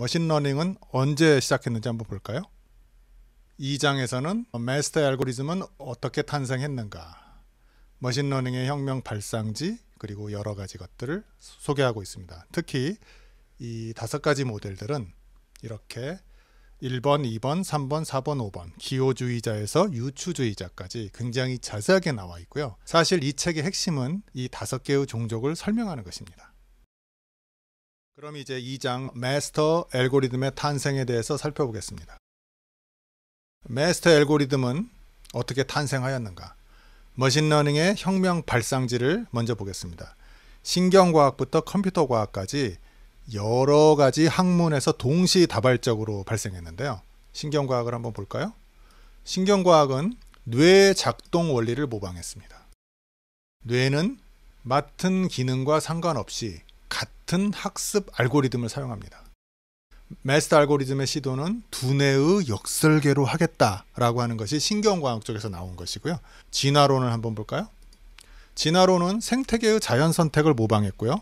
머신러닝은 언제 시작했는지 한번 볼까요? 2장에서는 마스터 알고리즘은 어떻게 탄생했는가, 머신러닝의 혁명 발상지, 그리고 여러 가지 것들을 소개하고 있습니다. 특히 이 5가지 모델들은 이렇게 1번, 2번, 3번, 4번, 5번 기호주의자에서 유추주의자까지 굉장히 자세하게 나와 있고요. 사실 이 책의 핵심은 이 5개의 종족을 설명하는 것입니다. 그럼 이제 2장 마스터 알고리즘의 탄생에 대해서 살펴보겠습니다. 마스터 알고리즘은 어떻게 탄생하였는가? 머신러닝의 혁명 발상지를 먼저 보겠습니다. 신경과학부터 컴퓨터과학까지 여러 가지 학문에서 동시다발적으로 발생했는데요. 신경과학을 한번 볼까요? 신경과학은 뇌 작동 원리를 모방했습니다. 뇌는 맡은 기능과 상관없이 같은 학습 알고리즘을 사용합니다. 마스터 알고리즘의 시도는 두뇌의 역설계로 하겠다라고 하는 것이 신경과학 쪽에서 나온 것이고요. 진화론을 한번 볼까요? 진화론은 생태계의 자연선택을 모방했고요.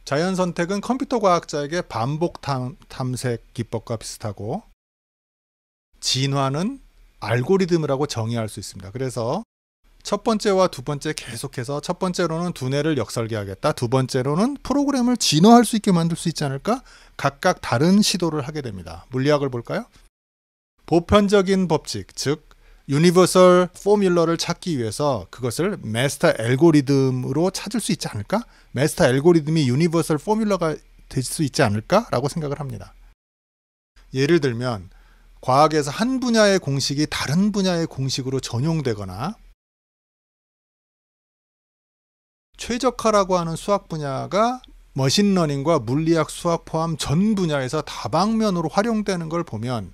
자연선택은 컴퓨터 과학자에게 반복 탐색 기법과 비슷하고, 진화는 알고리즘이라고 정의할 수 있습니다. 그래서 첫 번째와 두 번째 계속해서, 첫 번째로는 두뇌를 역설계하겠다, 두 번째로는 프로그램을 진화할 수 있게 만들 수 있지 않을까? 각각 다른 시도를 하게 됩니다. 물리학을 볼까요? 보편적인 법칙, 즉 유니버설 포뮬러를 찾기 위해서 그것을 마스터 알고리즘으로 찾을 수 있지 않을까? 마스터 알고리즘이 유니버설 포뮬러가 될 수 있지 않을까? 라고 생각을 합니다. 예를 들면 과학에서 한 분야의 공식이 다른 분야의 공식으로 전용되거나, 최적화라고 하는 수학 분야가 머신러닝과 물리학, 수학 포함 전 분야에서 다방면으로 활용되는 걸 보면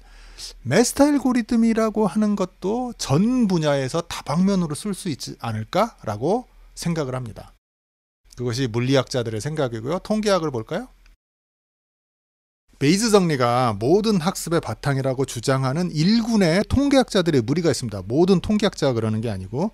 마스터 알고리즘이라고 하는 것도 전 분야에서 다방면으로 쓸 수 있지 않을까라고 생각을 합니다. 그것이 물리학자들의 생각이고요. 통계학을 볼까요? 베이즈 정리가 모든 학습의 바탕이라고 주장하는 일군의 통계학자들의 무리가 있습니다. 모든 통계학자가 그러는 게 아니고.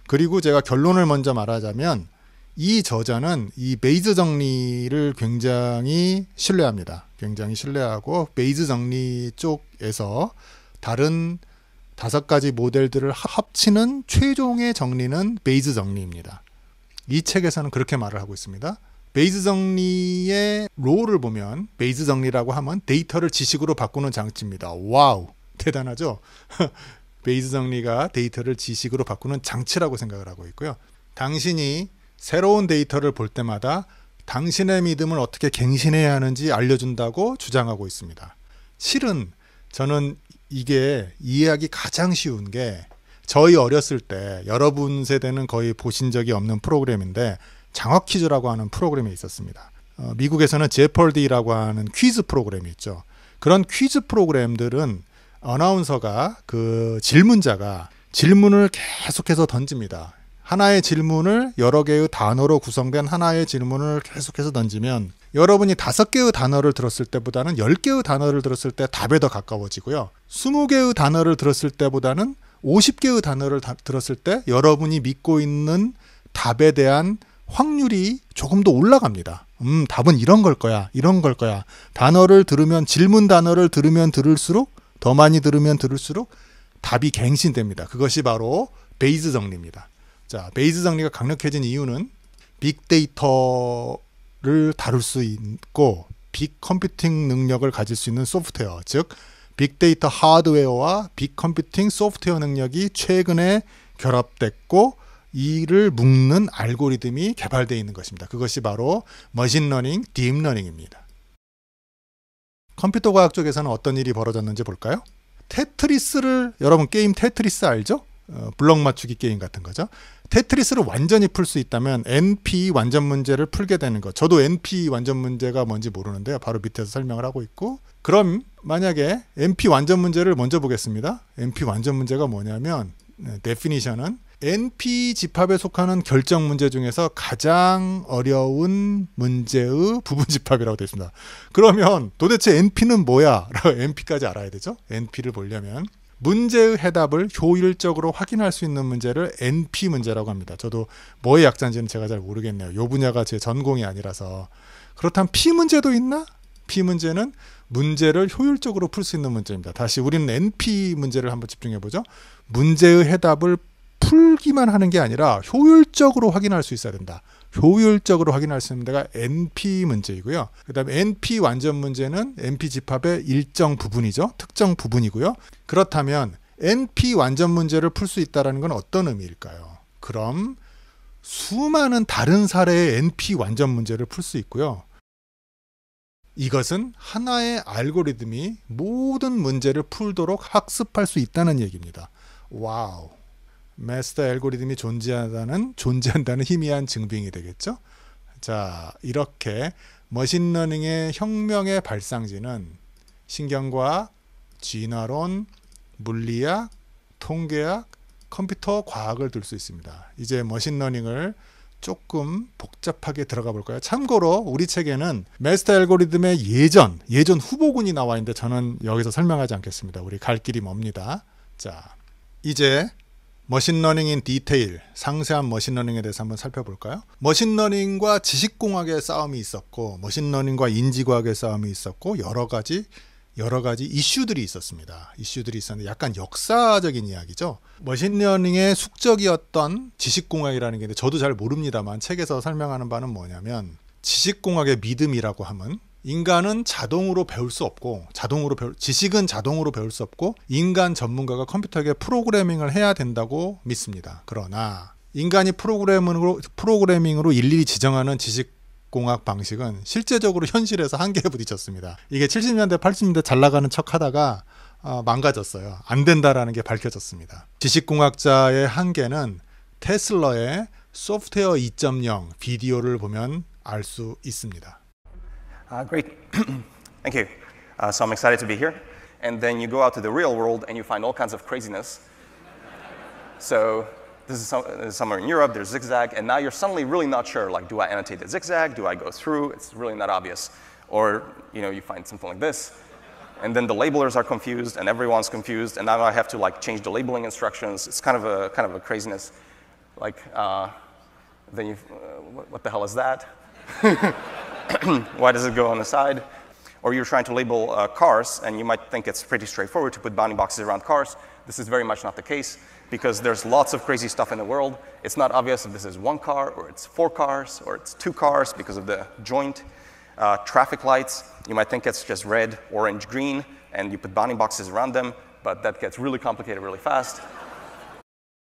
그리고 제가 결론을 먼저 말하자면 이 저자는 이 베이즈 정리를 굉장히 신뢰합니다. 굉장히 신뢰하고, 베이즈 정리 쪽에서 다른 5가지 모델들을 합치는 최종의 정리는 베이즈 정리입니다. 이 책에서는 그렇게 말을 하고 있습니다. 베이즈 정리의 롤을 보면, 베이즈 정리라고 하면 데이터를 지식으로 바꾸는 장치입니다. 와우, 대단하죠? 베이즈 정리가 데이터를 지식으로 바꾸는 장치라고 생각을 하고 있고요. 당신이 새로운 데이터를 볼 때마다 당신의 믿음을 어떻게 갱신해야 하는지 알려준다고 주장하고 있습니다. 실은 저는 이게 이해하기 가장 쉬운 게, 저희 어렸을 때, 여러분 세대는 거의 보신 적이 없는 프로그램인데 장학 퀴즈라고 하는 프로그램이 있었습니다. 미국에서는 제펄디라고 하는 퀴즈 프로그램이 있죠. 그런 퀴즈 프로그램들은 어나운서가, 그 질문자가 질문을 계속해서 던집니다. 하나의 질문을 여러 개의 단어로 구성된 하나의 질문을 계속해서 던지면, 여러분이 5개의 단어를 들었을 때보다는 10개의 단어를 들었을 때 답에 더 가까워지고요. 20개의 단어를 들었을 때보다는 50개의 단어를 들었을 때 여러분이 믿고 있는 답에 대한 확률이 조금 더 올라갑니다. 답은 이런 걸 거야, 이런 걸 거야. 단어를 들으면, 질문 단어를 들으면 들을수록, 더 많이 들으면 들을수록 답이 갱신됩니다. 그것이 바로 베이즈 정리입니다. 자, 베이즈 정리가 강력해진 이유는 빅데이터를 다룰 수 있고 빅 컴퓨팅 능력을 가질 수 있는 소프트웨어, 즉 빅데이터 하드웨어와 빅 컴퓨팅 소프트웨어 능력이 최근에 결합됐고 이를 묶는 알고리즘이 개발되어 있는 것입니다. 그것이 바로 머신러닝, 딥러닝입니다. 컴퓨터 과학 쪽에서는 어떤 일이 벌어졌는지 볼까요? 테트리스를, 여러분 게임 테트리스 알죠? 블럭 맞추기 게임 같은 거죠. 테트리스를 완전히 풀 수 있다면 NP 완전 문제를 풀게 되는 것. 저도 NP 완전 문제가 뭔지 모르는데요. 바로 밑에서 설명을 하고 있고, 그럼 만약에 NP 완전 문제를 먼저 보겠습니다. NP 완전 문제가 뭐냐면, 데피니션은 NP 집합에 속하는 결정 문제 중에서 가장 어려운 문제의 부분 집합이라고 되어 있습니다. 그러면 도대체 NP는 뭐야? 라고 NP까지 알아야 되죠. NP를 보려면 문제의 해답을 효율적으로 확인할 수 있는 문제를 NP 문제라고 합니다. 저도 뭐의 약자인지는 제가 잘 모르겠네요. 이 분야가 제 전공이 아니라서. 그렇다면 P 문제도 있나? P 문제는 문제를 효율적으로 풀 수 있는 문제입니다. 다시 우리는 NP 문제를 한번 집중해보죠. 문제의 해답을 풀기만 하는 게 아니라 효율적으로 확인할 수 있어야 된다. 효율적으로 확인할 수 있는 데가 NP 문제이고요. 그 다음에 NP 완전 문제는 NP 집합의 일정 부분이죠. 특정 부분이고요. 그렇다면 NP 완전 문제를 풀 수 있다는 건 어떤 의미일까요? 그럼 수많은 다른 사례의 NP 완전 문제를 풀 수 있고요. 이것은 하나의 알고리즘이 모든 문제를 풀도록 학습할 수 있다는 얘기입니다. 와우. 마스터 알고리즘이 존재한다는 희미한 증빙이 되겠죠. 자, 이렇게 머신러닝의 혁명의 발상지는 신경과학, 진화론, 물리학, 통계학, 컴퓨터 과학을 둘 수 있습니다. 이제 머신러닝을 조금 복잡하게 들어가 볼까요? 참고로 우리 책에는 마스터 알고리즘의 예전 후보군이 나와 있는데 저는 여기서 설명하지 않겠습니다. 우리 갈 길이 멉니다. 자, 이제 머신러닝 인 디테일, 상세한 머신러닝에 대해서 한번 살펴볼까요? 머신러닝과 지식공학의 싸움이 있었고 머신러닝과 인지과학의 싸움이 있었고 여러 가지 이슈들이 있었습니다. 이슈들이 있었는데 약간 역사적인 이야기죠. 머신러닝의 숙적이었던 지식공학이라는 게 있는데 저도 잘 모릅니다만 책에서 설명하는 바는 뭐냐면 지식공학의 믿음이라고 하면 인간은 자동으로 배울 수 없고 지식은 자동으로 배울 수 없고 인간 전문가가 컴퓨터에게 프로그래밍을 해야 된다고 믿습니다. 그러나 인간이 프로그래밍으로 일일이 지정하는 지식공학 방식은 실제적으로 현실에서 한계에 부딪혔습니다. 이게 70년대 80년대 잘 나가는 척 하다가 망가졌어요. 안 된다라는 게 밝혀졌습니다. 지식공학자의 한계는 테슬러의 소프트웨어 2.0 비디오를 보면 알 수 있습니다. Great. Thank you. So I'm excited to be here. And then you go out to the real world and you find all kinds of craziness. So this is somewhere in Europe, there's zigzag, and now you're suddenly really not sure, like, do I annotate the zigzag? Do I go through? It's really not obvious. Or, you find something like this. And then the labelers are confused and everyone's confused, and now I have to like change the labeling instructions. It's kind of a craziness. Like, then what the hell is that? Why does it go on the side? Or you're trying to label cars, and you might think it's pretty straightforward to put bounding boxes around cars. This is very much not the case, because there's lots of crazy stuff in the world. It's not obvious if this is one car, or it's 4 cars, or it's 2 cars because of the joint. Traffic lights, you might think it's just red, orange, green, and you put bounding boxes around them, but that gets really complicated really fast.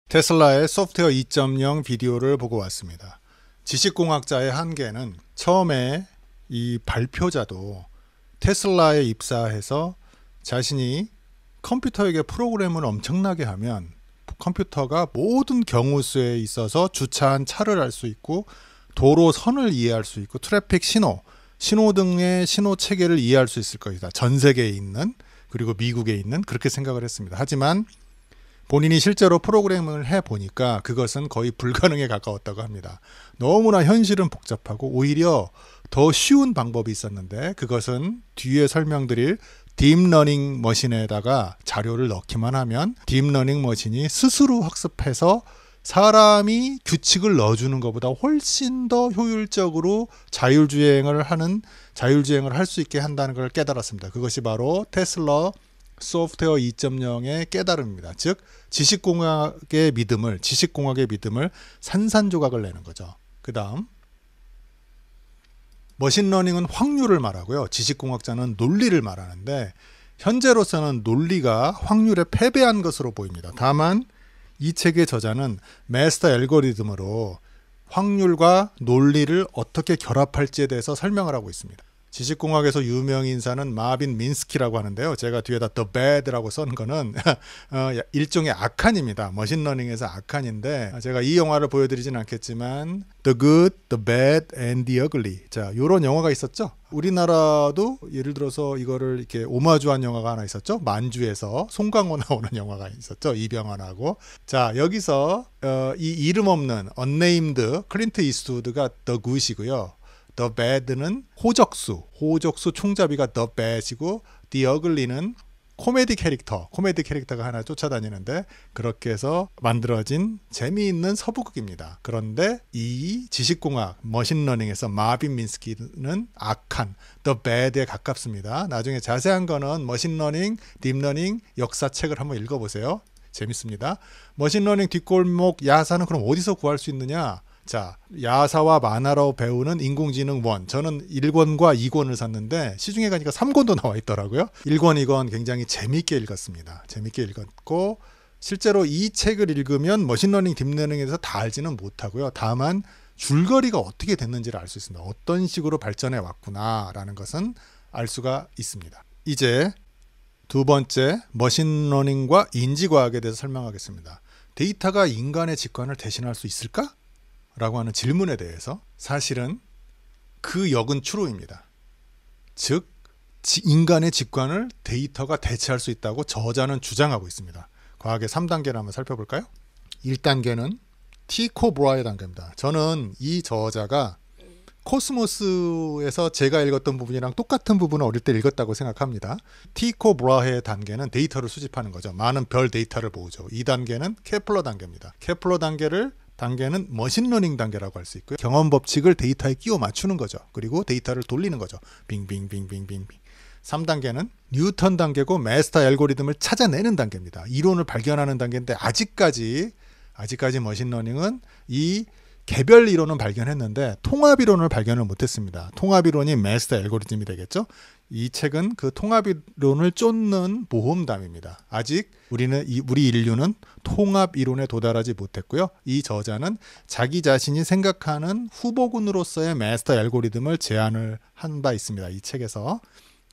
테슬라의 소프트웨어 2.0 비디오를 보고 왔습니다. 지식공학자의 한계는 처음에 이 발표자도 테슬라에 입사해서 자신이 컴퓨터에게 프로그램을 엄청나게 하면 컴퓨터가 모든 경우수에 있어서 주차한 차를 알 수 있고 도로선을 이해할 수 있고 트래픽 신호 등의 신호 체계를 이해할 수 있을 것이다. 전 세계에 있는 그리고 미국에 있는 그렇게 생각을 했습니다. 하지만 본인이 실제로 프로그래밍을 해보니까 그것은 거의 불가능에 가까웠다고 합니다. 너무나 현실은 복잡하고 오히려 더 쉬운 방법이 있었는데 그것은 뒤에 설명드릴 딥러닝 머신에다가 자료를 넣기만 하면 딥러닝 머신이 스스로 학습해서 사람이 규칙을 넣어주는 것보다 훨씬 더 효율적으로 자율주행을 할 수 있게 한다는 걸 깨달았습니다. 그것이 바로 테슬라 소프트웨어 2.0의 깨달음입니다. 즉 지식공학의 믿음을 산산조각을 내는 거죠. 그 다음 머신러닝은 확률을 말하고요. 지식공학자는 논리를 말하는데 현재로서는 논리가 확률에 패배한 것으로 보입니다. 다만 이 책의 저자는 마스터 알고리즘으로 확률과 논리를 어떻게 결합할지에 대해서 설명을 하고 있습니다. 지식공학에서 유명 인사는 마빈 민스키라고 하는데요. 제가 뒤에다 The Bad라고 쓴 거는 일종의 악한입니다. 머신러닝에서 악한인데 제가 이 영화를 보여드리진 않겠지만 The Good, The Bad and The Ugly. 자, 이런 영화가 있었죠. 우리나라도 예를 들어서 이거를 이렇게 오마주한 영화가 하나 있었죠. 만주에서 송강호 나오는 영화가 있었죠. 이병헌하고. 자, 여기서 이 이름 없는 unnamed 클린트 이스트우드가 The Good이고요. The Bad는 호적수 총잡이가 The Bad이고 The Ugly는 코미디 캐릭터가 하나 쫓아다니는데 그렇게 해서 만들어진 재미있는 서부극입니다. 그런데 이 지식공학 머신러닝에서 마빈 민스키는 악한 The Bad에 가깝습니다. 나중에 자세한 거는 머신러닝, 딥러닝 역사책을 한번 읽어보세요. 재밌습니다. 머신러닝 뒷골목 야사는 그럼 어디서 구할 수 있느냐? 자, 야사와 만화로 배우는 인공지능 1. 저는 1권과 2권을 샀는데 시중에 가니까 3권도 나와 있더라고요. 1권, 2권 굉장히 재밌게 읽었습니다. 재밌게 읽었고 실제로 이 책을 읽으면 머신러닝, 딥러닝에 대해서 다 알지는 못하고요. 다만 줄거리가 어떻게 됐는지를 알 수 있습니다. 어떤 식으로 발전해 왔구나라는 것은 알 수가 있습니다. 이제 두 번째, 머신러닝과 인지과학에 대해서 설명하겠습니다. 데이터가 인간의 직관을 대신할 수 있을까? 라고 하는 질문에 대해서 사실은 그 역은 추로입니다. 즉 인간의 직관을 데이터가 대체할 수 있다고 저자는 주장하고 있습니다. 과학의 3단계를 한번 살펴볼까요? 1단계는 티코 브라의 단계입니다. 저는 이 저자가 코스모스에서 제가 읽었던 부분이랑 똑같은 부분을 어릴 때 읽었다고 생각합니다. 티코 브라의 단계는 데이터를 수집하는 거죠. 많은 별 데이터를 모으죠. 2단계는 케플러 단계입니다. 케플러 단계는 머신러닝 단계라고 할 수 있고요. 경험 법칙을 데이터에 끼워 맞추는 거죠. 그리고 데이터를 돌리는 거죠. 빙빙빙빙빙빙. 3단계는 뉴턴 단계고 마스터 알고리즘을 찾아내는 단계입니다. 이론을 발견하는 단계인데 아직까지 머신러닝은 이 개별 이론은 발견했는데 통합 이론을 발견을 못했습니다. 통합 이론이 마스터 알고리즘이 되겠죠. 이 책은 그 통합 이론을 쫓는 모험담입니다. 아직 우리 인류는 통합 이론에 도달하지 못했고요. 이 저자는 자기 자신이 생각하는 후보군으로서의 마스터 알고리즘을 제안을 한 바 있습니다. 이 책에서.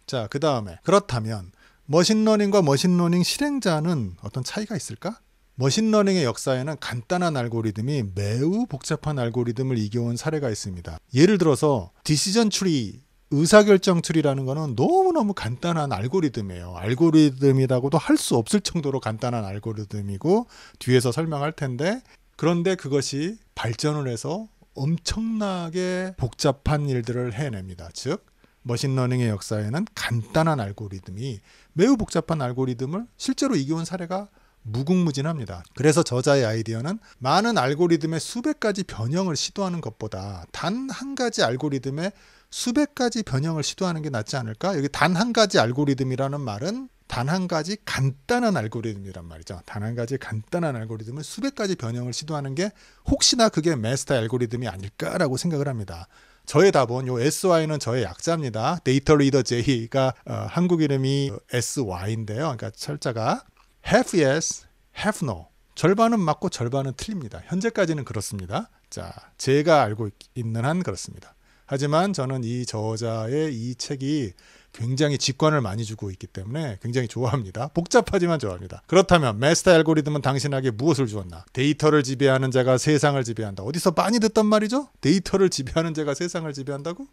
자, 그 다음에 그렇다면 머신러닝과 머신러닝 실행자는 어떤 차이가 있을까? 머신러닝의 역사에는 간단한 알고리즘이 매우 복잡한 알고리즘을 이겨온 사례가 있습니다. 예를 들어서 디시전 트리, 의사결정 트리라는 거는 너무너무 간단한 알고리즘이에요. 알고리즘이라고도 할 수 없을 정도로 간단한 알고리즘이고 뒤에서 설명할 텐데 그런데 그것이 발전을 해서 엄청나게 복잡한 일들을 해냅니다. 즉 머신러닝의 역사에는 간단한 알고리즘이 매우 복잡한 알고리즘을 실제로 이겨온 사례가 무궁무진합니다. 그래서 저자의 아이디어는 많은 알고리즘의 수백 가지 변형을 시도하는 것보다 단 한 가지 알고리즘의 수백 가지 변형을 시도하는 게 낫지 않을까? 여기 단 한 가지 알고리즘이라는 말은 단 한 가지 간단한 알고리즘이란 말이죠. 단 한 가지 간단한 알고리즘을 수백 가지 변형을 시도하는 게 혹시나 그게 마스터 알고리즘이 아닐까라고 생각을 합니다. 저의 답은 요 SY는 저의 약자입니다. 데이터 리더 J가 한국 이름이 SY인데요. 그러니까 철자가 half yes, half no. 절반은 맞고 절반은 틀립니다. 현재까지는 그렇습니다. 자, 제가 알고 있는 한 그렇습니다. 하지만 저는 이 저자의 이 책이 굉장히 직관을 많이 주고 있기 때문에 굉장히 좋아합니다. 복잡하지만 좋아합니다. 그렇다면 마스터 알고리즘은 당신에게 무엇을 주었나? 데이터를 지배하는 자가 세상을 지배한다. 어디서 많이 듣던 말이죠? 데이터를 지배하는 자가 세상을 지배한다고?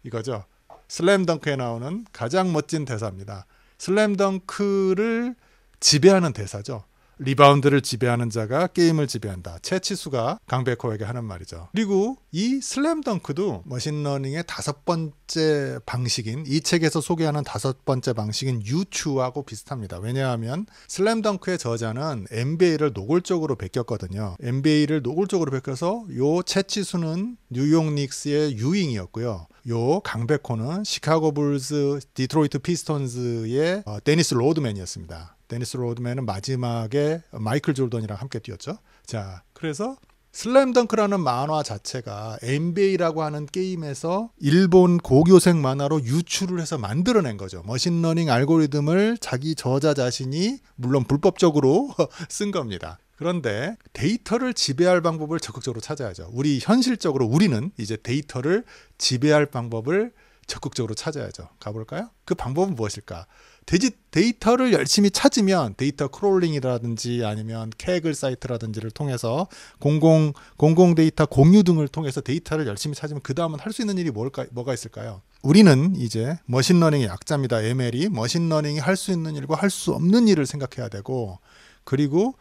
이거죠. 슬램덩크에 나오는 가장 멋진 대사입니다. 슬램덩크를 지배하는 대사죠. 리바운드를 지배하는 자가 게임을 지배한다. 채치수가 강백호에게 하는 말이죠. 그리고 이 슬램덩크도 머신러닝의 5번째 방식인 이 책에서 소개하는 5번째 방식인 유추하고 비슷합니다. 왜냐하면 슬램덩크의 저자는 NBA를 노골적으로 베꼈거든요. NBA를 노골적으로 베껴서 요 채치수는 뉴욕 닉스의 유잉이었고요. 요 강백호는 시카고 불스, 디트로이트 피스톤즈의 데니스 로드맨이었습니다. 데니스 로드맨은 마지막에 마이클 조던이랑 함께 뛰었죠. 자, 그래서 슬램덩크라는 만화 자체가 NBA라고 하는 게임에서 일본 고교생 만화로 유출을 해서 만들어낸 거죠. 머신러닝 알고리즘을 자기 저자 자신이 물론 불법적으로 쓴 겁니다. 그런데 데이터를 지배할 방법을 적극적으로 찾아야죠. 현실적으로 우리는 이제 데이터를 지배할 방법을 적극적으로 찾아야죠. 가볼까요? 그 방법은 무엇일까? 데이터를 열심히 찾으면 데이터 크롤링이라든지 아니면 케글 사이트라든지를 통해서 공공 데이터 공유 등을 통해서 데이터를 열심히 찾으면 그 다음은 할 수 있는 일이 뭐가 있을까요? 우리는 이제 머신러닝의 약자입니다. ML이 머신러닝이 할 수 있는 일과 할 수 없는 일을 생각해야 되고 그리고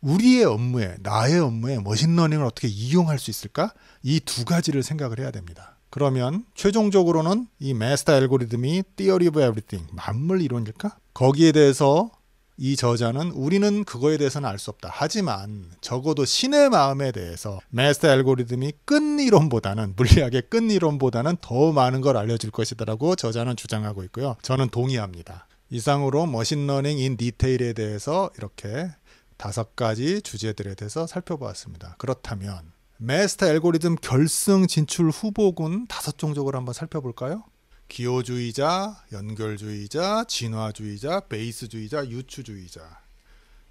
우리의 업무에 나의 업무에 머신러닝을 어떻게 이용할 수 있을까? 이 두 가지를 생각을 해야 됩니다. 그러면 최종적으로는 이 마스터 알고리즘이 Theory of Everything, 만물 이론일까? 거기에 대해서 이 저자는 우리는 그거에 대해서는 알 수 없다. 하지만 적어도 신의 마음에 대해서 마스터 알고리즘이 끝이론보다는, 물리학의 끝이론보다는 더 많은 걸 알려줄 것이다라고 저자는 주장하고 있고요. 저는 동의합니다. 이상으로 머신러닝 인 디테일에 대해서 이렇게 5가지 주제들에 대해서 살펴보았습니다. 그렇다면 마스터 알고리즘 결승 진출 후보군 5종족을 한번 살펴볼까요? 기호주의자, 연결주의자, 진화주의자, 베이스주의자, 유추주의자,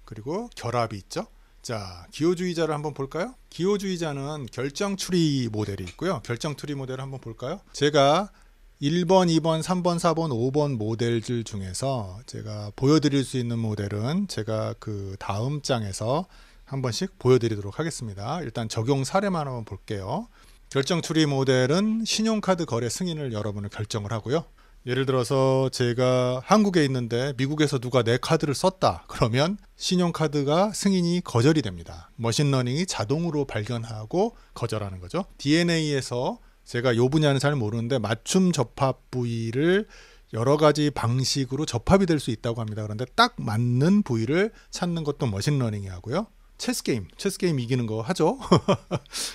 그리고 결합이 있죠. 자, 기호주의자를 한번 볼까요? 기호주의자는 결정 추리 모델이 있고요. 결정 추리 모델을 한번 볼까요? 제가 1번, 2번, 3번, 4번, 5번 모델들 중에서 제가 보여드릴 수 있는 모델은 제가 그 다음 장에서 한 번씩 보여드리도록 하겠습니다. 일단 적용 사례만 한번 볼게요. 결정 추리 모델은 신용카드 거래 승인을 여러분을 결정을 하고요. 예를 들어서 제가 한국에 있는데 미국에서 누가 내 카드를 썼다. 그러면 신용카드가 승인이 거절이 됩니다. 머신러닝이 자동으로 발견하고 거절하는 거죠. DNA에서 제가 이 분야는 잘 모르는데 맞춤 접합 부위를 여러 가지 방식으로 접합이 될 수 있다고 합니다. 그런데 딱 맞는 부위를 찾는 것도 머신러닝이 하고요. 체스게임 이기는 거 하죠.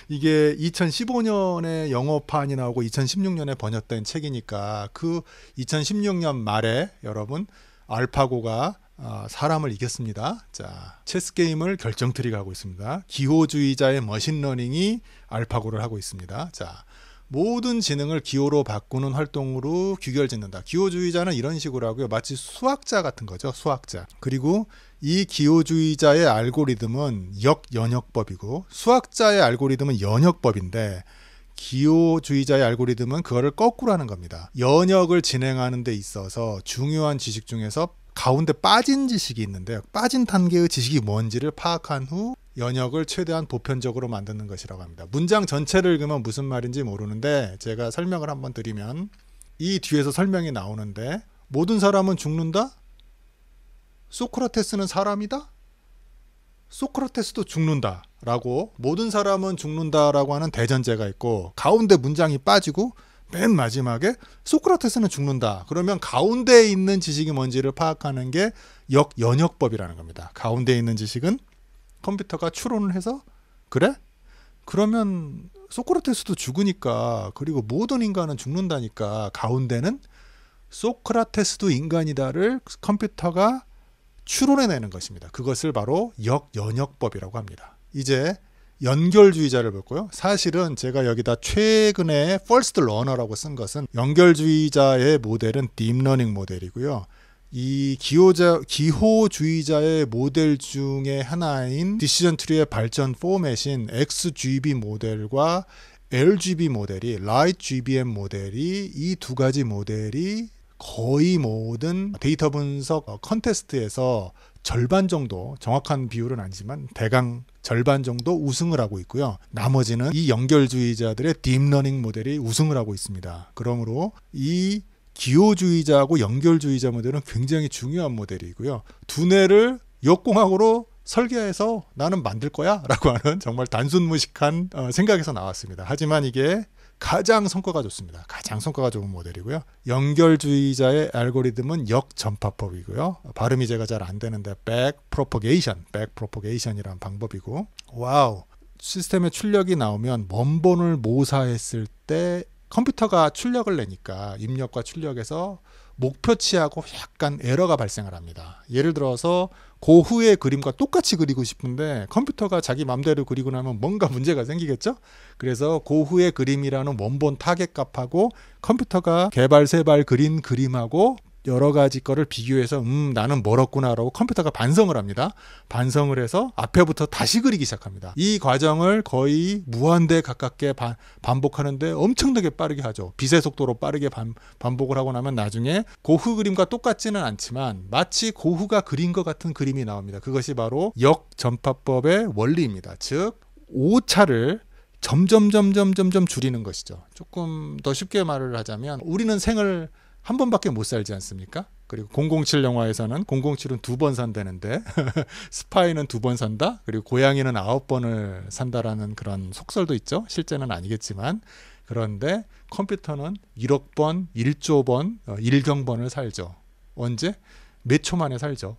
이게 2015년에 영어판이 나오고 2016년에 번역된 책이니까 그 2016년 말에 여러분 알파고가 사람을 이겼습니다. 자, 체스게임을 결정트리가 하고 있습니다. 기호주의자의 머신러닝이 알파고를 하고 있습니다. 자, 모든 지능을 기호로 바꾸는 활동으로 귀결짓는다. 기호주의자는 이런 식으로 하고요. 마치 수학자 같은 거죠. 수학자. 그리고 이 기호주의자의 알고리즘은 역연역법이고 수학자의 알고리즘은 연역법인데 기호주의자의 알고리즘은 그거를 거꾸로 하는 겁니다. 연역을 진행하는 데 있어서 중요한 지식 중에서 가운데 빠진 지식이 있는데요. 빠진 단계의 지식이 뭔지를 파악한 후 연역을 최대한 보편적으로 만드는 것이라고 합니다. 문장 전체를 읽으면 무슨 말인지 모르는데 제가 설명을 한번 드리면 이 뒤에서 설명이 나오는데 모든 사람은 죽는다? 소크라테스는 사람이다? 소크라테스도 죽는다 라고 모든 사람은 죽는다라고 하는 대전제가 있고 가운데 문장이 빠지고 맨 마지막에 소크라테스는 죽는다. 그러면 가운데에 있는 지식이 뭔지를 파악하는 게 역연역법이라는 겁니다. 가운데에 있는 지식은 컴퓨터가 추론을 해서 그래? 그러면 소크라테스도 죽으니까 그리고 모든 인간은 죽는다니까 가운데는 소크라테스도 인간이다를 컴퓨터가 추론해내는 것입니다. 그것을 바로 역연역법이라고 합니다. 이제 연결주의자를 볼고요. 사실은 제가 여기다 최근에 First Learner라고 쓴 것은 연결주의자의 모델은 딥러닝 모델이고요. 이 기호주의자의 모델 중에 하나인 디시전 트리의 발전 포맷인 XGB 모델과 LGB 모델이 Light GBM 모델이 이 2가지 모델이 거의 모든 데이터 분석 컨테스트에서 절반 정도, 정확한 비율은 아니지만 대강 절반 정도 우승을 하고 있고요. 나머지는 이 연결주의자들의 딥러닝 모델이 우승을 하고 있습니다. 그러므로 이 기호주의자하고 연결주의자 모델은 굉장히 중요한 모델이고요. 두뇌를 역공학으로 설계해서 나는 만들 거야 라고 하는 정말 단순무식한 생각에서 나왔습니다. 하지만 이게 가장 성과가 좋습니다. 가장 성과가 좋은 모델이고요. 연결주의자의 알고리즘은 역전파법이고요. 발음이 제가 잘 안 되는데 backpropagation이라는 방법이고 와우 시스템에 출력이 나오면 원본을 모사했을 때 컴퓨터가 출력을 내니까 입력과 출력에서 목표치하고 약간 에러가 발생을 합니다. 예를 들어서 고흐의 그림과 똑같이 그리고 싶은데 컴퓨터가 자기 맘대로 그리고 나면 뭔가 문제가 생기겠죠? 그래서 고흐의 그림이라는 원본 타겟 값하고 컴퓨터가 개발 세발 그린 그림하고 여러 가지 거를 비교해서 나는 멀었구나 라고 컴퓨터가 반성을 합니다. 반성을 해서 앞에부터 다시 그리기 시작합니다. 이 과정을 거의 무한대 가깝게 반복하는데 엄청나게 빠르게 하죠. 빛의 속도로 빠르게 반복을 하고 나면 나중에 고흐 그림과 똑같지는 않지만 마치 고흐가 그린 것 같은 그림이 나옵니다. 그것이 바로 역전파법의 원리입니다. 즉 오차를 점점 줄이는 것이죠. 조금 더 쉽게 말을 하자면 우리는 생을 한 번밖에 못 살지 않습니까? 그리고 007 영화에서는 007은 2번 산다는데 스파이는 2번 산다. 그리고 고양이는 9번을 산다라는 그런 속설도 있죠. 실제는 아니겠지만 그런데 컴퓨터는 1억 번, 1조 번, 1경번을 살죠. 언제? 몇 초 만에 살죠.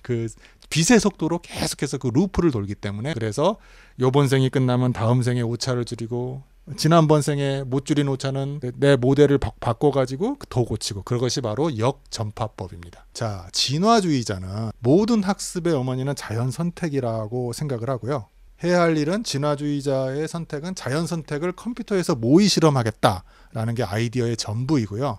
그 빛의 속도로 계속해서 그 루프를 돌기 때문에, 그래서 요번 생이 끝나면 다음 생에 오차를 줄이고, 지난번 생에 못 줄인 오차는 내 모델을 바꿔가지고 더 고치고, 그것이 바로 역전파법입니다. 자, 진화주의자는 모든 학습의 어머니는 자연 선택이라고 생각을 하고요. 해야 할 일은, 진화주의자의 선택은 자연 선택을 컴퓨터에서 모의 실험하겠다라는 게 아이디어의 전부이고요.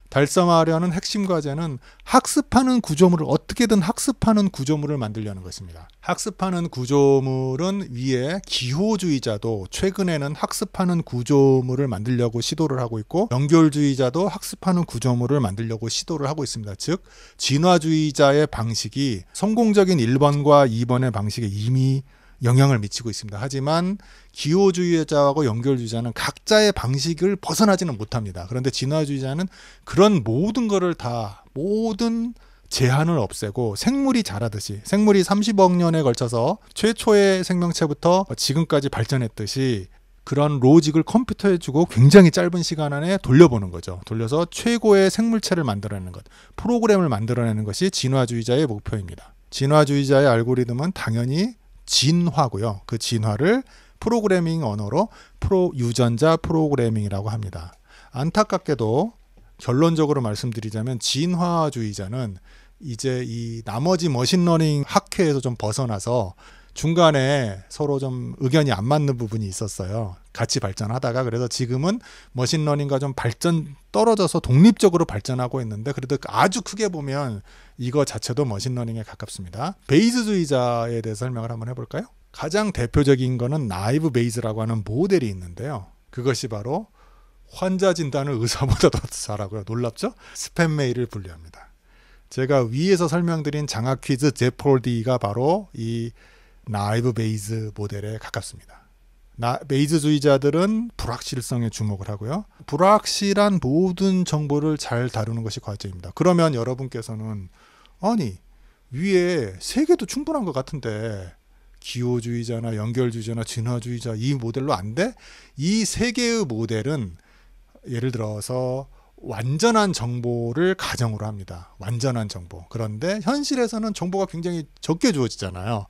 달성하려는 핵심 과제는 학습하는 구조물을 어떻게든 학습하는 구조물을 만들려는 것입니다. 학습하는 구조물은 위에 기호주의자도 최근에는 학습하는 구조물을 만들려고 시도를 하고 있고, 연결주의자도 학습하는 구조물을 만들려고 시도를 하고 있습니다. 즉, 진화주의자의 방식이 성공적인 1번과 2번의 방식에 이미 영향을 미치고 있습니다. 하지만 기호주의자하고 연결주의자는 각자의 방식을 벗어나지는 못합니다. 그런데 진화주의자는 그런 모든 거를 다, 모든 제한을 없애고 생물이 자라듯이, 생물이 30억 년에 걸쳐서 최초의 생명체부터 지금까지 발전했듯이 그런 로직을 컴퓨터에 주고 굉장히 짧은 시간 안에 돌려보는 거죠. 돌려서 최고의 생물체를 만들어내는 것, 프로그램을 만들어내는 것이 진화주의자의 목표입니다. 진화주의자의 알고리즘은 당연히 진화고요. 그 진화를 프로그래밍 언어로 유전자 프로그래밍이라고 합니다. 안타깝게도 결론적으로 말씀드리자면, 진화주의자는 이제 이 나머지 머신러닝 학회에서 좀 벗어나서 중간에 서로 좀 의견이 안 맞는 부분이 있었어요. 같이 발전하다가. 그래서 지금은 머신러닝과 좀 떨어져서 독립적으로 발전하고 있는데, 그래도 아주 크게 보면 이거 자체도 머신러닝에 가깝습니다. 베이즈주의자에 대해서 설명을 한번 해볼까요? 가장 대표적인 거는 나이브 베이즈라고 하는 모델이 있는데요. 그것이 바로 환자 진단을 의사보다 더 잘하고요. 놀랍죠? 스팸 메일을 분류합니다. 제가 위에서 설명드린 장학 퀴즈 제폴디가 바로 이 나이브 베이즈 모델에 가깝습니다. 베이즈주의자들은 불확실성에 주목을 하고요. 불확실한 모든 정보를 잘 다루는 것이 과제입니다. 그러면 여러분께서는, 아니, 위에 3개도 충분한 것 같은데 기호주의자나 연결주의자나 진화주의자 이 모델로 안 돼? 이 3개의 모델은 예를 들어서 완전한 정보를 가정으로 합니다. 완전한 정보. 그런데 현실에서는 정보가 굉장히 적게 주어지잖아요.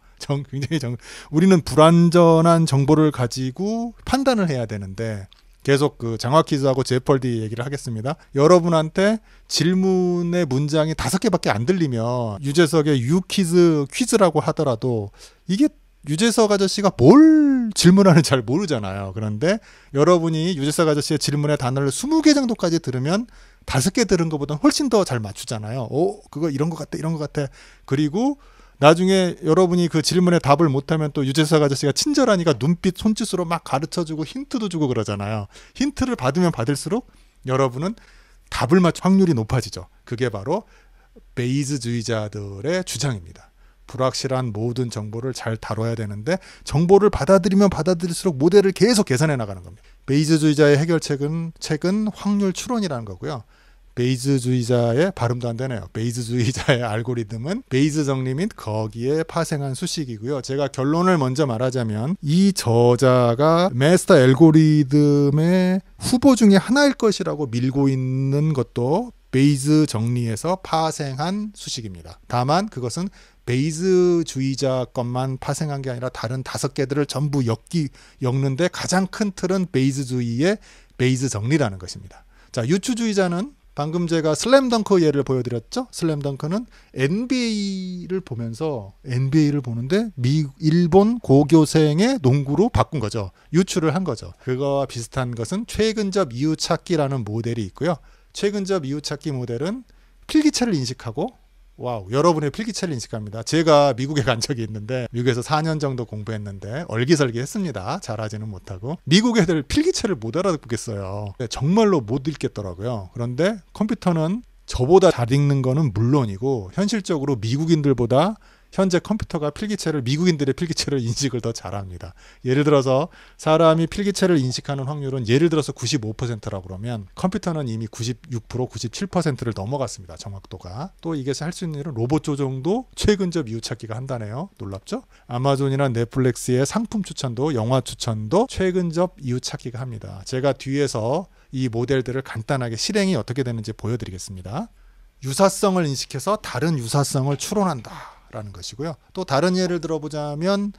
우리는 불완전한 정보를 가지고 판단을 해야 되는데, 계속 그 장학 퀴즈하고 제펄디 얘기를 하겠습니다. 여러분한테 질문의 문장이 5개밖에 안 들리면 유재석의 퀴즈라고 하더라도 이게 유재석 아저씨가 뭘 질문하는지 잘 모르잖아요. 그런데 여러분이 유재석 아저씨의 질문의 단어를 20개 정도까지 들으면 5개 들은 것보다는 훨씬 더 잘 맞추잖아요. 그거 이런 것 같아, 이런 것 같아. 그리고 나중에 여러분이 그 질문에 답을 못하면 또 유재석 아저씨가 친절하니까 눈빛, 손짓으로 막 가르쳐주고 힌트도 주고 그러잖아요. 힌트를 받으면 받을수록 여러분은 답을 맞출 확률이 높아지죠. 그게 바로 베이즈주의자들의 주장입니다. 불확실한 모든 정보를 잘 다뤄야 되는데, 정보를 받아들이면 받아들일수록 모델을 계속 계산해 나가는 겁니다. 베이즈주의자의 해결책은 확률 추론이라는 거고요. 베이즈주의자의 발음도 안 되네요. 베이즈주의자의 알고리즘은 베이즈 정리 및 거기에 파생한 수식이고요. 제가 결론을 먼저 말하자면, 이 저자가 마스터 알고리즘의 후보 중에 하나일 것이라고 밀고 있는 것도 베이즈 정리에서 파생한 수식입니다. 다만 그것은 베이즈주의자 것만 파생한 게 아니라 다른 5개들을 전부 엮는데 가장 큰 틀은 베이즈주의의 베이즈 정리라는 것입니다. 자, 유추주의자는 방금 제가 슬램덩크 예를 보여드렸죠. 슬램덩크는 NBA를 보는데 일본 고교생의 농구로 바꾼 거죠. 유추를 한 거죠. 그거와 비슷한 것은 최근접 이유찾기라는 모델이 있고요. 최근접 이유찾기 모델은 필기체를 인식하고, 여러분의 필기체를 인식합니다. 제가 미국에 간 적이 있는데, 미국에서 4년 정도 공부했는데 얼기설기 했습니다. 잘하지는 못하고. 미국 애들 필기체를 못 알아듣겠어요. 정말로 못 읽겠더라고요. 그런데 컴퓨터는 저보다 잘 읽는 거는 물론이고, 현실적으로 미국인들보다 현재 컴퓨터가 필기체를 미국인들의 필기체를 인식을 더 잘합니다. 예를 들어서 사람이 필기체를 인식하는 확률은 예를 들어서 95%라고 그러면 컴퓨터는 이미 96%, 97%를 넘어갔습니다. 정확도가. 또 이게서 할 수 있는 일은 로봇 조정도 최근접 이유 찾기가 한다네요. 놀랍죠? 아마존이나 넷플릭스의 상품 추천도 영화 추천도 최근접 이유 찾기가 합니다. 제가 뒤에서 이 모델들을 간단하게 실행이 어떻게 되는지 보여드리겠습니다. 유사성을 인식해서 다른 유사성을 추론한다 라는 것이고요. 또 다른 예를 들어보자면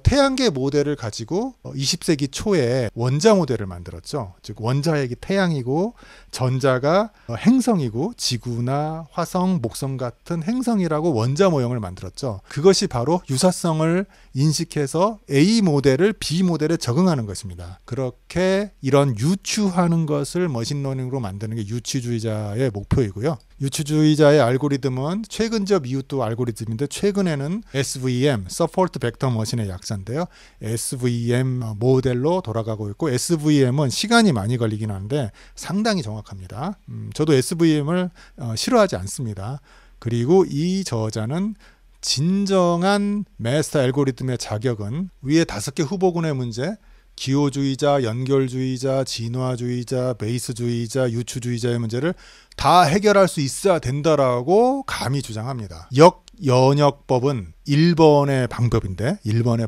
태양계 모델을 가지고 20세기 초에 원자 모델을 만들었죠. 즉 원자핵이 태양이고 전자가 행성이고 지구나 화성, 목성 같은 행성이라고 원자 모형을 만들었죠. 그것이 바로 유사성을 인식해서 A 모델을 B 모델에 적응하는 것입니다. 그렇게 이런 유추하는 것을 머신러닝으로 만드는 게 유추주의자의 목표이고요. 유추주의자의 알고리즘은 최근접 이웃도 알고리즘인데 최근에는 SVM, Support Vector Machine의 약자인데요. SVM 모델로 돌아가고 있고 SVM은 시간이 많이 걸리긴 하는데 상당히 정확합니다. 저도 SVM을 싫어하지 않습니다. 그리고 이 저자는 진정한 마스터 알고리즘의 자격은 위에 5개 후보군의 문제 기호주의자, 연결주의자, 진화주의자, 베이스주의자, 유추주의자의 문제를 다 해결할 수 있어야 된다라고 감히 주장합니다. 역연역법은 1번의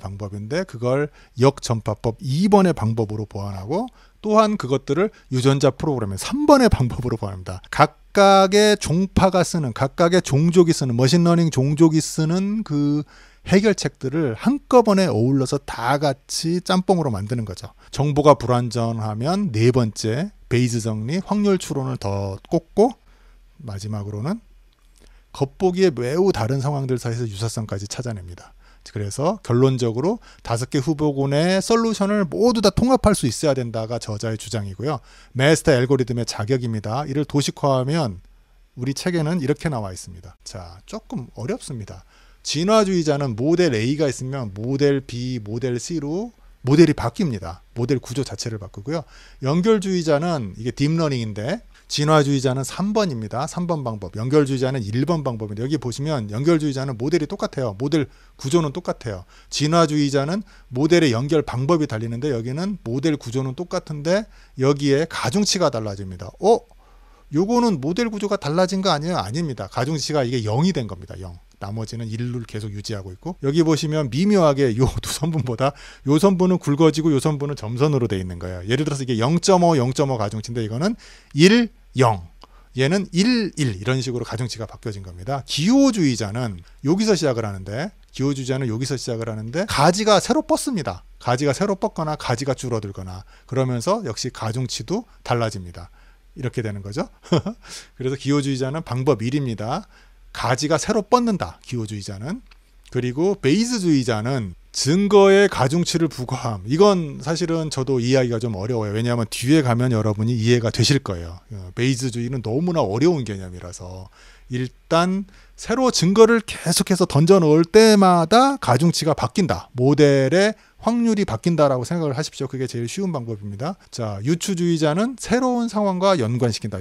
방법인데 그걸 역전파법 2번의 방법으로 보완하고 또한 그것들을 유전자 프로그램의 3번의 방법으로 보완합니다. 각각의 종파가 쓰는 각각의 종족이 쓰는 머신러닝 종족이 쓰는 그 해결책들을 한꺼번에 어울러서 다 같이 짬뽕으로 만드는 거죠. 정보가 불완전하면 네 번째 베이스 정리, 확률 추론을 더 꽂고 마지막으로는 겉보기에 매우 다른 상황들 사이에서 유사성까지 찾아냅니다. 그래서 결론적으로 5개 후보군의 솔루션을 모두 다 통합할 수 있어야 된다가 저자의 주장이고요. 마스터 알고리즘의 자격입니다. 이를 도식화하면 우리 책에는 이렇게 나와 있습니다. 자, 조금 어렵습니다. 진화주의자는 모델 A가 있으면 모델 B, 모델 C로 모델이 바뀝니다. 모델 구조 자체를 바꾸고요. 연결주의자는 이게 딥러닝인데 진화주의자는 3번입니다. 3번 방법. 연결주의자는 1번 방법인데 여기 보시면 연결주의자는 모델이 똑같아요. 모델 구조는 똑같아요. 진화주의자는 모델의 연결 방법이 달리는데 여기는 모델 구조는 똑같은데 여기에 가중치가 달라집니다. 요거는 모델 구조가 달라진 거 아니에요? 아닙니다. 가중치가 이게 0이 된 겁니다. 0. 나머지는 1을 계속 유지하고 있고 여기 보시면 미묘하게 요 두 선분보다 요 선분은 굵어지고 요 선분은 점선으로 되어 있는 거예요. 예를 들어서 이게 0.5, 0.5 가중치인데 이거는 1, 0 얘는 1, 1 이런 식으로 가중치가 바뀌어진 겁니다. 기호주의자는 여기서 시작을 하는데 가지가 새로 뻗습니다. 가지가 새로 뻗거나 가지가 줄어들거나 그러면서 역시 가중치도 달라집니다. 이렇게 되는 거죠. 그래서 기호주의자는 방법 1입니다. 가지가 새로 뻗는다. 기호주의자는. 그리고 베이스주의자는 증거의 가중치를 부과함. 이건 사실은 저도 이해하기가 좀 어려워요. 왜냐하면 뒤에 가면 여러분이 이해가 되실 거예요. 베이스주의는 너무나 어려운 개념이라서 일단 새로 증거를 계속해서 던져 넣을 때마다 가중치가 바뀐다. 모델의 확률이 바뀐다라고 생각을 하십시오. 그게 제일 쉬운 방법입니다. 자, 유추주의자는 새로운 상황과 연관시킨다.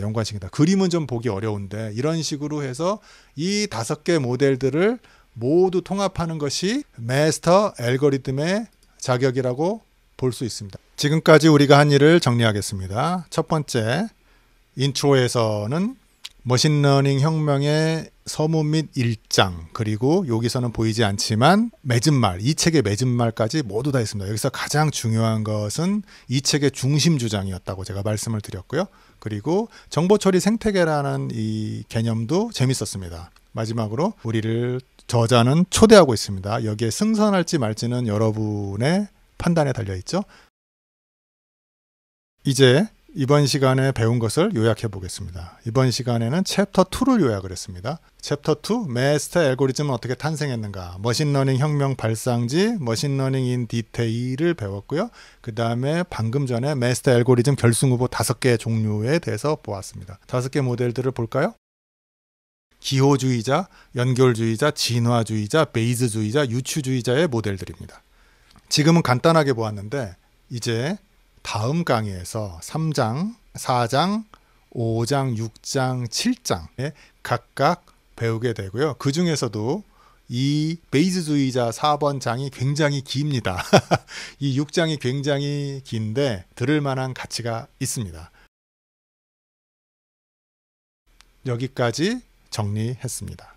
그림은 좀 보기 어려운데 이런 식으로 해서 이 5개 모델들을 모두 통합하는 것이 마스터 알고리즘의 자격이라고 볼 수 있습니다. 지금까지 우리가 한 일을 정리하겠습니다. 첫 번째, 인트로에서는 머신러닝 혁명의 서문 및 일장 그리고 여기서는 보이지 않지만 맺은말, 이 책의 맺은말까지 모두 다 있습니다. 여기서 가장 중요한 것은 이 책의 중심 주장이었다고 제가 말씀을 드렸고요. 그리고 정보처리 생태계라는 이 개념도 재밌었습니다. 마지막으로 우리를 저자는 초대하고 있습니다. 여기에 승선할지 말지는 여러분의 판단에 달려있죠. 이제 이번 시간에 배운 것을 요약해 보겠습니다. 이번 시간에는 챕터 2를 요약을 했습니다. 챕터 2, 마스터 알고리즘은 어떻게 탄생했는가, 머신러닝 혁명 발상지, 머신러닝 인 디테일을 배웠고요. 그 다음에 방금 전에 마스터 알고리즘 결승후보 5개 종류에 대해서 보았습니다. 5개 모델들을 볼까요? 기호주의자, 연결주의자, 진화주의자, 베이스주의자, 유추주의자의 모델들입니다. 지금은 간단하게 보았는데 이제 다음 강의에서 3장, 4장, 5장, 6장, 7장에 각각 배우게 되고요. 그 중에서도 이 베이즈주의자 4번 장이 굉장히 깁니다. 이 6장이 굉장히 긴데 들을 만한 가치가 있습니다. 여기까지 정리했습니다.